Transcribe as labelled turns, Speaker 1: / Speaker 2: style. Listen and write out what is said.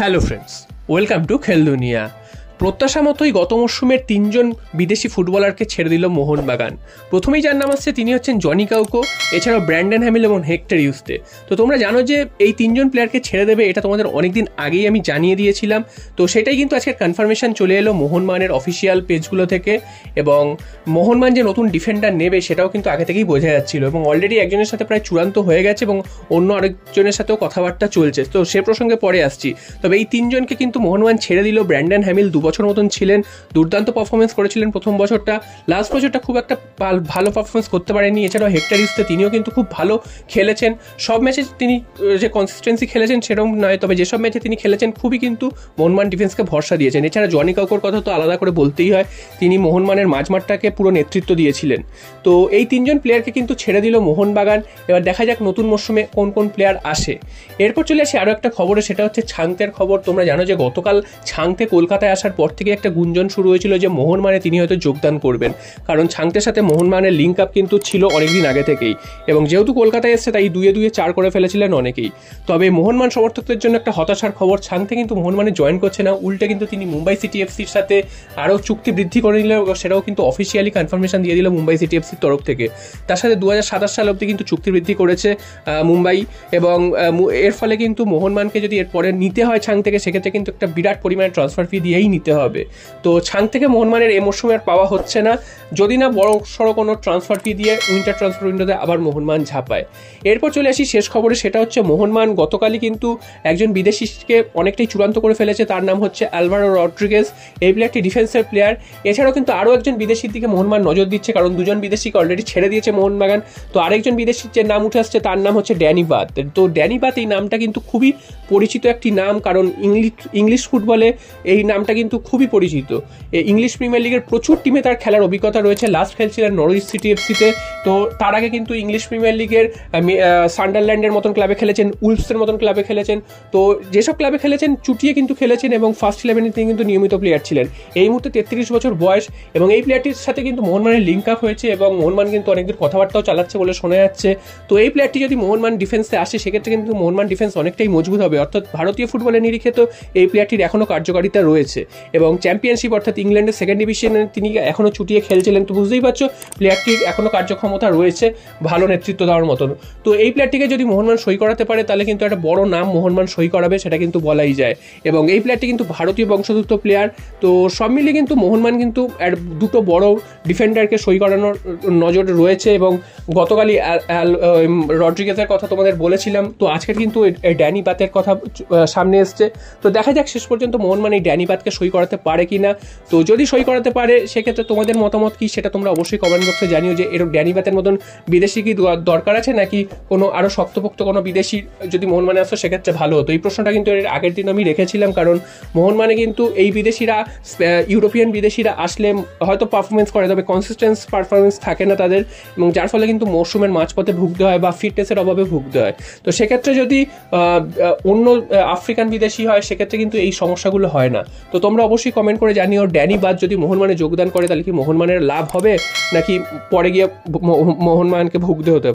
Speaker 1: Hello friends, welcome to খেল দুনিয়া। প্রত্যাশা মতোই গত মরশুমের তিনজন বিদেশি ফুটবলারকে ছেড়ে দিল মোহনবাগান। প্রথমেই যার নাম আসছে তিনি হচ্ছেন জনি কাউকো, এছাড়াও ব্র্যান্ডন হ্যামিল এবং হেক্টর ইউস্তে। তো তোমরা জানো যে এই তিনজন প্লেয়ারকে ছেড়ে দেবে, এটা তোমাদের অনেকদিন আগেই আমি জানিয়ে দিয়েছিলাম। তো সেটাই কিন্তু আজকে কনফার্মেশন চলে এলো মোহনবাগানের অফিসিয়াল পেজগুলো থেকে, এবং মোহনবাগান যে নতুন ডিফেন্ডার নেবে সেটাও কিন্তু আগে থেকেই বোঝা যাচ্ছিল, এবং অলরেডি একজনের সাথে প্রায় চূড়ান্ত হয়ে গেছে এবং অন্য আরেকজনের সাথেও কথাবার্তা চলছে। তো সে প্রসঙ্গে পরে আসছি। তবে এই তিনজনকে কিন্তু মোহনবাগান ছেড়ে দিল। ব্র্যান্ডন হ্যামিল 2 বছর মতন ছিলেন, দুর্দান্ত পারফরমেন্স করেছিলেন প্রথম বছরটা, লাস্ট বছরটা খুব একটা ভালো পারফরমেন্স করতে পারেননি। এছাড়াও হেক্টর ইউস্তে তিনিও কিন্তু খুব ভালো খেলেছেন, সব ম্যাচে তিনি যে কনসিস্টেন্সি খেলেছেন সেরকম নয়, তবে যেসব ম্যাচে তিনি খেলেছেন খুবই কিন্তু মোহনবাগান ডিফেন্সকে ভরসা দিয়েছেন। এছাড়া জনি কাউকোর কথা তো আলাদা করে বলতেই হয়, তিনি মোহনবাগানের মাঝমাঠটাকে পুরো নেতৃত্ব দিয়েছিলেন। তো এই তিনজন প্লেয়ারকে কিন্তু ছেড়ে দিল মোহনবাগান। এবার দেখা যাক নতুন মরশুমে কোন কোন প্লেয়ার আসে। এরপর চলে আসি আরও একটা খবরে, সেটা হচ্ছে ছাংতের খবর। তোমরা জানো যে গতকাল ছাংতে কলকাতায় আসার পর থেকে একটা গুঞ্জন শুরু হয়েছিল যে মোহনবাগানে তিনি হয়তো যোগদান করবেন, কারণ ছাংতের সাথে মোহনবাগানের লিঙ্ক আপ কিন্তু ছিল অনেকদিন আগে থেকেই, এবং যেহেতু কলকাতায় এসছে তাই 2-2 4 করে ফেলেছিলেন অনেকেই। তবে মোহনবাগান সমর্থকদের জন্য একটা হতাশার খবর, ছাংতে কিন্তু মোহনবাগানে জয়েন করছে না, উল্টে কিন্তু তিনি মুম্বাই সিটি এফসির সাথে আরও চুক্তি বৃদ্ধি করে নিল, সেটাও কিন্তু অফিসিয়ালি কনফার্মেশন দিয়ে দিল মুম্বাই সিটি এফসির তরফ থেকে। তার সাথে 2027 সাল অবধি কিন্তু চুক্তি বৃদ্ধি করেছে মুম্বাই, এবং এর ফলে কিন্তু মোহনবাগানকে যদি এরপরে নিতে হয় ছাং থেকে, সেক্ষেত্রে কিন্তু একটা বিরাট পরিমাণে ট্রান্সফার ফি দিয়েই নিতে হবে। তো ছাং থেকে মোহনবাগানের এই মরশুমে আর পাওয়া হচ্ছে না, যদি না বড় সড়ো কোনো ট্রান্সফার ফি দিয়ে উইন্টার ট্রান্সফার উইন্ডোতে আবার মোহনবাগান ঝাঁপায়। এরপর চলে আসি শেষ খবরে, সেটা হচ্ছে মোহনবাগান গতকালই কিন্তু একজন বিদেশিকে অনেকটাই চূড়ান্ত করে ফেলেছে, তার নাম হচ্ছে আলভারো রড্রিগেজ। এই প্লেয়ারটি ডিফেন্সের প্লেয়ার। এছাড়াও কিন্তু আরও একজন বিদেশির দিকে মোহনবাগান নজর দিচ্ছে, কারণ দুজন বিদেশিকে অলরেডি ছেড়ে দিয়েছে মোহনবাগান। তো আরেকজন বিদেশির যে নাম উঠে আসছে তার নাম হচ্ছে ড্যানি বাত। তো ড্যানি বাত এই নামটা কিন্তু খুবই পরিচিত একটি নাম, কারণ ইংলিশ ফুটবলে এই নামটা কিন্তু খুবই পরিচিত। ইংলিশ প্রিমিয়ার লিগের প্রচুর টিমে তার খেলার অভিজ্ঞতা রয়েছে। লাস্ট খেলছিলেন নরউইচ সিটি এফসিতে। তো তার আগে কিন্তু ইংলিশ প্রিমিয়ার লিগের সান্ডারল্যান্ডের মতন ক্লাবে খেলেছেন, উলফসের মতন ক্লাবে খেলেছেন। তো যেসব ক্লাবে খেলেছেন চুটিয়ে কিন্তু খেলেছেন, এবং ফার্স্ট 11-এ তিনি কিন্তু নিয়মিত প্লেয়ার ছিলেন। এই মুহূর্তে 33 বছর বয়স, এবং এই প্লেয়ারটির সাথে কিন্তু মোহনবাগানের লিঙ্ক আপ হয়েছে, এবং মোহনবাগান কিন্তু অনেকদিন কথাবার্তাও চালাচ্ছে বলে শোনা যাচ্ছে। তো এই প্লেয়ারটি যদি মোহনবাগান ডিফেন্সে আসে, সেক্ষেত্রে কিন্তু মোহনবাগান ডিফেন্স অনেকটাই মজবুত হবে। অর্থাৎ ভারতীয় ফুটবলের নিরিখে তো এই প্লেয়ারটির এখনও কার্যকারিতা রয়েছে, এবং চ্যাম্পিয়নশিপ অর্থাৎ ইংল্যান্ডের সেকেন্ড ডিভিশনে তিনি এখনও চুটিয়ে খেলছিলেন। তো বুঝতেই পারছো প্লেয়ারটির এখনও কার্যক্ষমতা রয়েছে ভালো নেতৃত্ব দেওয়ার মতন। তো এই প্লেয়ারটিকে যদি মোহনবাগান সই করাতে পারে, তাহলে কিন্তু একটা বড় নাম মোহনবাগান সই করাবে, সেটা কিন্তু বলাই যায়। এবং এই প্লেয়ারটি কিন্তু ভারতীয় বংশোদ্ভূত প্লেয়ার। তো সব মিলিয়ে কিন্তু মোহনবাগান কিন্তু দুটো বড় ডিফেন্ডারকে সই করানোর নজর রয়েছে, এবং গতকালই রড্রিগেজের কথা তোমাদের বলেছিলাম। তো আজকের কিন্তু এই ড্যানি বাতের কথা সামনে এসছে। তো দেখা যাক শেষ পর্যন্ত মোহনবাগান এই ড্যানি বাতকে সই করাতে পারে কি না। তো যদি সই করাতে পারে, সেক্ষেত্রে তোমাদের মতামত কি সেটা তোমরা অবশ্যই কমেন্ট বক্সে জানিও, যে এরকম ড্যানি বাতের মতন বিদেশি কি দরকার আছে, নাকি কোনো আরও শক্তপোক্ত কোনো বিদেশি যদি মোহনবাগানে আসতো সেক্ষেত্রে ভালো হতো। এই প্রশ্নটা কিন্তু এর আগের দিন আমি রেখেছিলাম, কারণ মোহনবাগানে কিন্তু এই বিদেশিরা, ইউরোপিয়ান বিদেশিরা আসলে হয়তো পারফরমেন্স করে, তবে কনসিস্টেন্স পারফরমেন্স থাকে না তাদের, এবং যার ফলে কিন্তু মরশুমের মাঝপথে ভুগতে হয় বা ফিটনেসের অভাবে ভুগতে হয়। তো সেক্ষেত্রে যদি অন্য আফ্রিকান বিদেশি হয়, সেক্ষেত্রে কিন্তু এই সমস্যাগুলো হয় না। তো তোমরা অবশ্যই কমেন্ট করে জানিও, ড্যানি বাত যদি মোহনবাগানে যোগদান করে তাহলে কি মোহনবাগানের লাভ হবে, নাকি পরে গিয়ে মোহনবাগানকে ভুগতে হতে